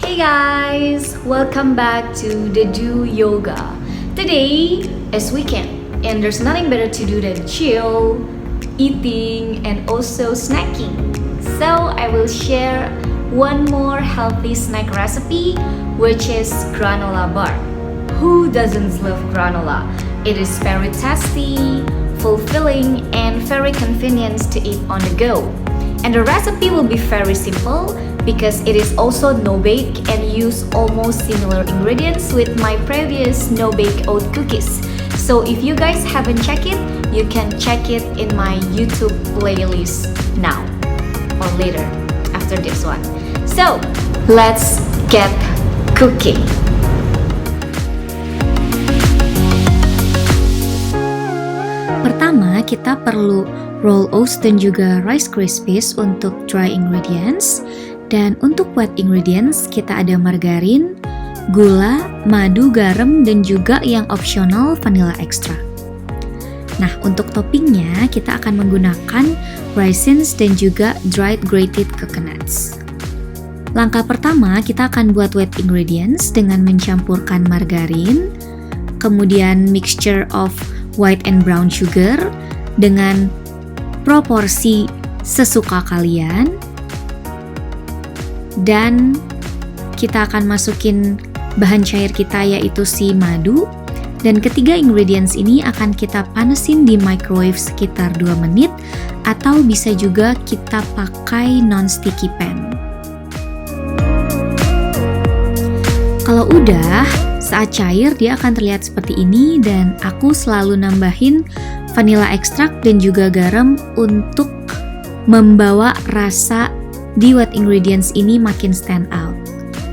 Hey guys, welcome back to the Do Yoga. Today is weekend and there's nothing better to do than chill, eating and also snacking. So I will share one more healthy snack recipe, which is granola bar. Who doesn't love granola? It is very tasty, fulfilling and very convenient to eat on the go. And the recipe will be very simple because it is also no-bake and use almost similar ingredients with my previous no-bake oat cookies. So if you guys haven't checked it, you can check it in my YouTube playlist now or later after this one. So let's get cooking. Pertama, kita perlu roll oats dan juga Rice Krispies untuk dry ingredients. Dan untuk wet ingredients, kita ada margarin, gula, madu, garam, dan juga yang optional vanilla extract. Nah, untuk toppingnya kita akan menggunakan raisins dan juga dried grated coconuts. Langkah pertama, kita akan buat wet ingredients dengan mencampurkan margarin, kemudian mixture of white and brown sugar dengan proporsi sesuka kalian, dan kita akan masukin bahan cair kita yaitu si madu, dan ketiga ingredients ini akan kita panesin di microwave sekitar 2 menit atau bisa juga kita pakai non-sticky pan. Kalau udah, saat cair dia akan terlihat seperti ini dan aku selalu nambahin vanilla extract dan juga garam untuk membawa rasa di wet ingredients ini makin stand out.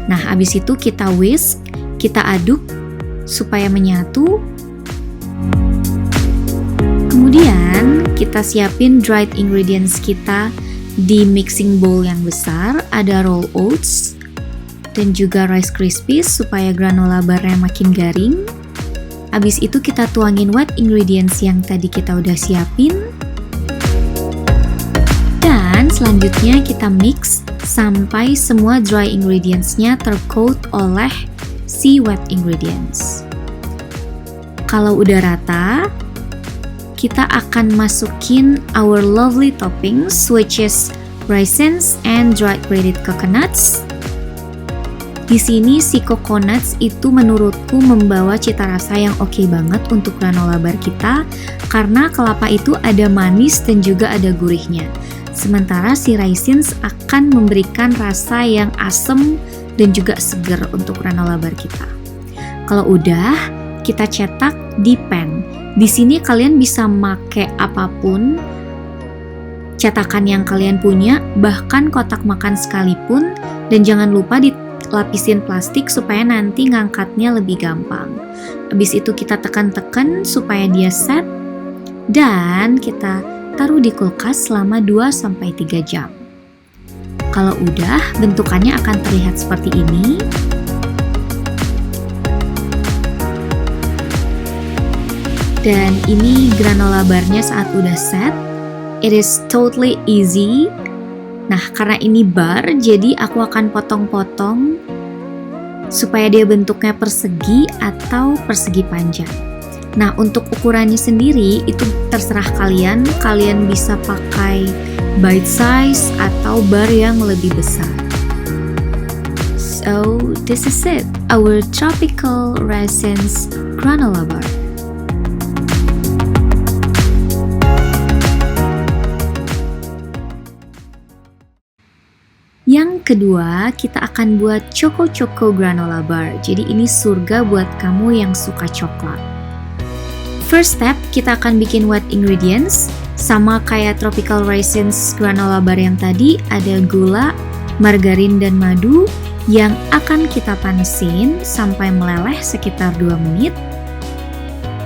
Nah, habis itu kita whisk, kita aduk supaya menyatu. Kemudian kita siapin dried ingredients kita di mixing bowl yang besar. Ada roll oats dan juga Rice Krispies supaya granola barnya makin garing. Habis itu kita tuangin wet ingredients yang tadi kita udah siapin. Dan selanjutnya kita mix sampai semua dry ingredients-nya tercoat oleh si wet ingredients. Kalau udah rata, kita akan masukin our lovely toppings, which is raisins and dried grated coconuts. Di sini si coconuts itu menurutku membawa cita rasa yang oke banget untuk granola bar kita karena kelapa itu ada manis dan juga ada gurihnya. Sementara si raisins akan memberikan rasa yang asam dan juga segar untuk granola bar kita. Kalau udah, kita cetak di pan. Di sini kalian bisa make apapun cetakan yang kalian punya, bahkan kotak makan sekalipun, dan jangan lupa dilapisin plastik supaya nanti ngangkatnya lebih gampang. Habis itu kita tekan-tekan supaya dia set dan kita taruh di kulkas selama 2-3 jam. Kalau udah, bentukannya akan terlihat seperti ini. Dan ini granola barnya saat udah set. It is totally easy. Nah, karena ini bar, jadi aku akan potong-potong supaya dia bentuknya persegi atau persegi panjang. Nah, untuk ukurannya sendiri itu terserah kalian. Kalian bisa pakai bite size atau bar yang lebih besar. So, this is it. Our tropical raisins granola bar. Yang kedua, kita akan buat choco granola bar. Jadi ini surga buat kamu yang suka coklat. First step, kita akan bikin wet ingredients. Sama kayak tropical raisins granola bar yang tadi, ada gula, margarin, dan madu yang akan kita panesin sampai meleleh sekitar 2 menit.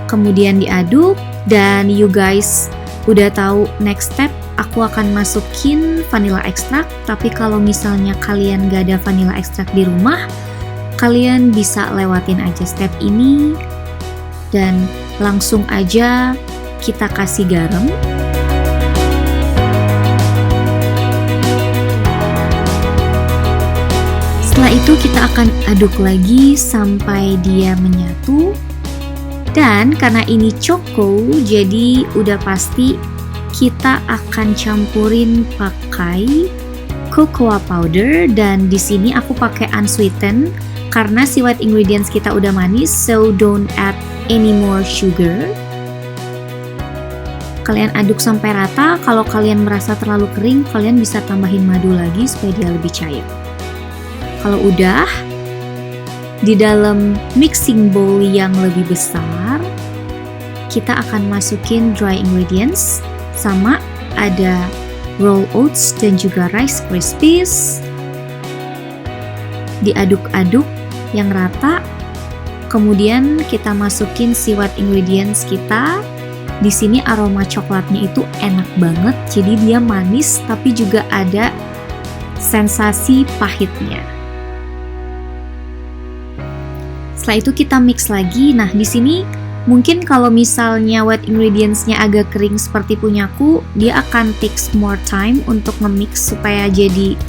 Kemudian diaduk, dan you guys udah tahu next step, aku akan masukin vanilla extract. Tapi kalau misalnya kalian gak ada vanilla extract di rumah, kalian bisa lewatin aja step ini dan langsung aja kita kasih garam. Setelah Setelah itu kita akan aduk lagi sampai dia menyatu. Dan karena ini choco, jadi udah pasti kita akan campurin pakai cocoa powder, dan di sini aku pakai unsweetened karena si white ingredients kita udah manis, so don't add any more sugar. Kalian aduk sampai rata. Kalau kalian merasa terlalu kering, kalian bisa tambahin madu lagi supaya dia lebih cair. Kalau udah, di dalam mixing bowl yang lebih besar, kita akan masukin dry ingredients, sama ada roll oats dan juga Rice Krispies. Diaduk-aduk yang rata. Kemudian kita masukin si white ingredients kita. Di sini aroma coklatnya itu enak banget, jadi dia manis tapi juga ada sensasi pahitnya. Setelah itu kita mix lagi. Nah, di sini mungkin kalau misalnya white ingredients-nya agak kering seperti punyaku, dia akan takes more time untuk nge-mix supaya jadi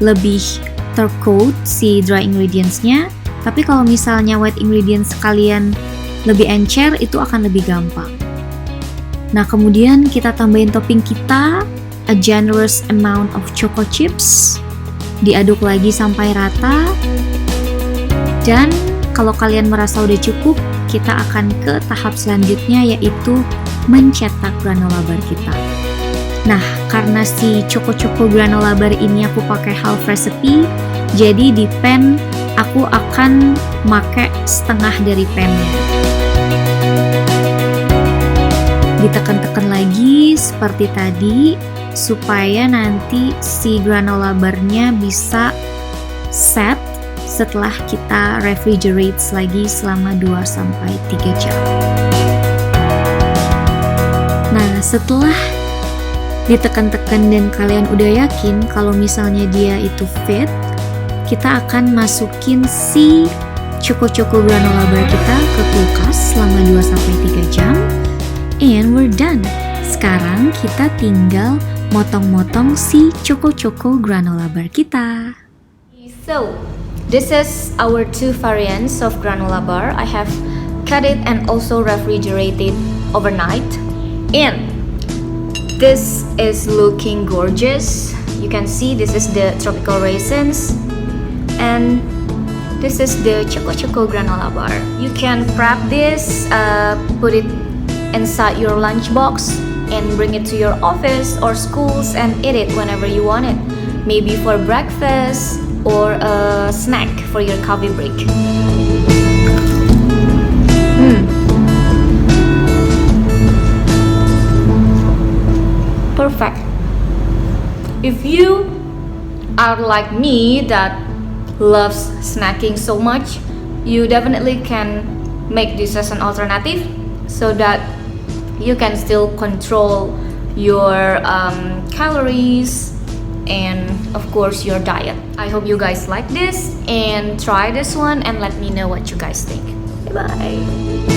lebih tercoat si dry ingredients-nya. Tapi kalau misalnya white ingredients kalian lebih encer, itu akan lebih gampang. Nah, kemudian kita tambahin topping kita, a generous amount of choco chips. Diaduk lagi sampai rata. Dan kalau kalian merasa udah cukup, kita akan ke tahap selanjutnya, yaitu mencetak granola bar kita. Nah, karena si choco granola bar ini aku pakai half recipe, jadi di pan aku akan pakai setengah dari pannya. Ditekan-tekan lagi seperti tadi supaya nanti si granola barnya bisa set setelah kita refrigerate lagi selama 2-3 jam. Nah, setelah ditekan-tekan dan kalian udah yakin kalau misalnya dia itu fit, kita akan masukin si choco granola bar kita ke kulkas selama 2-3 jam, and we're done. Sekarang kita tinggal motong-motong si choco granola bar kita. So, this is our two variants of granola bar. I have cut it and also refrigerated overnight. And this is looking gorgeous. You can see this is the tropical raisins. And this is the choco granola bar. You can prep this, put it inside your lunchbox and bring it to your office or schools and eat it whenever you want it. Maybe for breakfast or a snack for your coffee break. Perfect. If you are like me that loves snacking so much, you definitely can make this as an alternative so that you can still control your calories and of course your diet. I hope you guys like this and try this one and let me know what you guys think. Bye bye.